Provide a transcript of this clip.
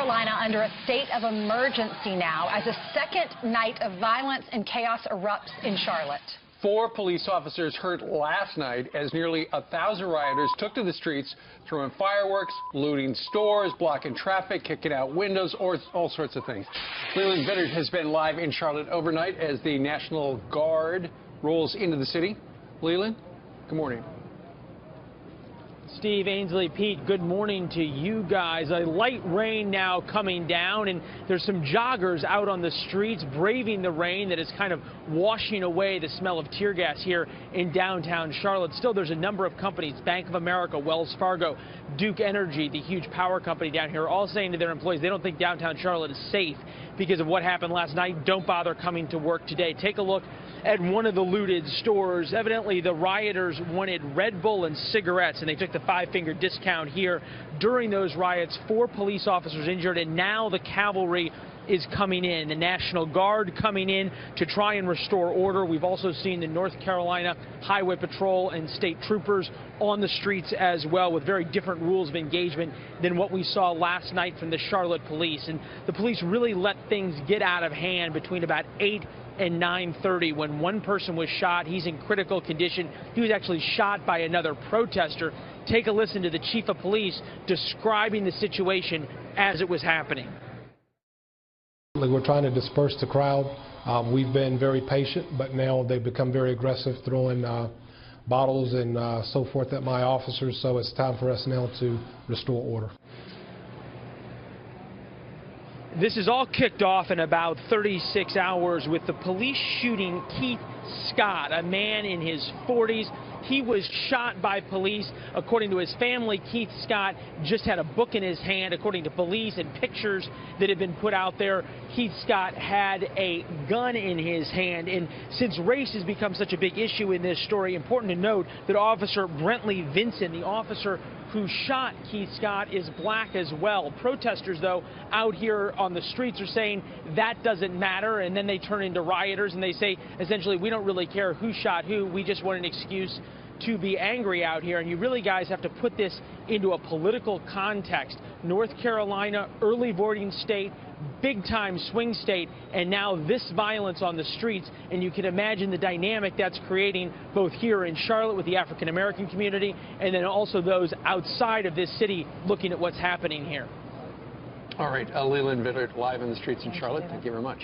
Carolina under a state of emergency now as a second night of violence and chaos erupts in Charlotte. 4 police officers hurt last night as nearly 1,000 rioters took to the streets, throwing fireworks, looting stores, blocking traffic, kicking out windows, or all sorts of things. Leland Vittert has been live in Charlotte overnight as the National Guard rolls into the city. Leland, good morning. Steve, Ainsley, Pete, good morning to you guys. A light rain now coming down, and there's some joggers out on the streets braving the rain that is kind of washing away the smell of tear gas here in downtown Charlotte. Still, there's a number of companies, Bank of America, Wells Fargo, Duke Energy, the huge power company down here, all saying to their employees they don't think downtown Charlotte is safe because of what happened last night. Don't bother coming to work today. Take a look at one of the looted stores. Evidently, the rioters wanted Red Bull and cigarettes, and they took the 5-finger discount here. During those riots, 4 police officers injured, and now the cavalry is coming in. The National Guard coming in to try and restore order. We've also seen the North Carolina Highway Patrol and state troopers on the streets as well, with very different rules of engagement than what we saw last night from the Charlotte police. And the police really let things get out of hand between about 8 and 9:30 when one person was shot. He's in critical condition. He was actually shot by another protester. Take a listen to the chief of police describing the situation as it was happening. We're trying to disperse the crowd. We've been very patient, but now they've become very aggressive, throwing bottles and so forth at my officers. So it's time for us now to restore order. This is all kicked off in about 36 hours with the police shooting Keith Scott, a man in his 40s. He was shot by police. According to his family, Keith Scott just had a book in his hand. According to police and pictures that have been put out there, Keith Scott had a gun in his hand. And since race has become such a big issue in this story, important to note that Officer Brentley Vinson, the officer who shot Keith Scott, is black as well. Protesters, though, out here on the streets are saying that doesn't matter, and then they turn into rioters and they say, essentially, we don't really care who shot who, we just want an excuse to be angry out here. And you really, guys, have to put this into a political context. North Carolina, early voting state, big-time swing state, and now this violence on the streets, and you can imagine the dynamic that's creating both here in Charlotte with the African-American community and then also those outside of this city looking at what's happening here. All right, Leland Vittert live in the streets in Charlotte. Thank you very much.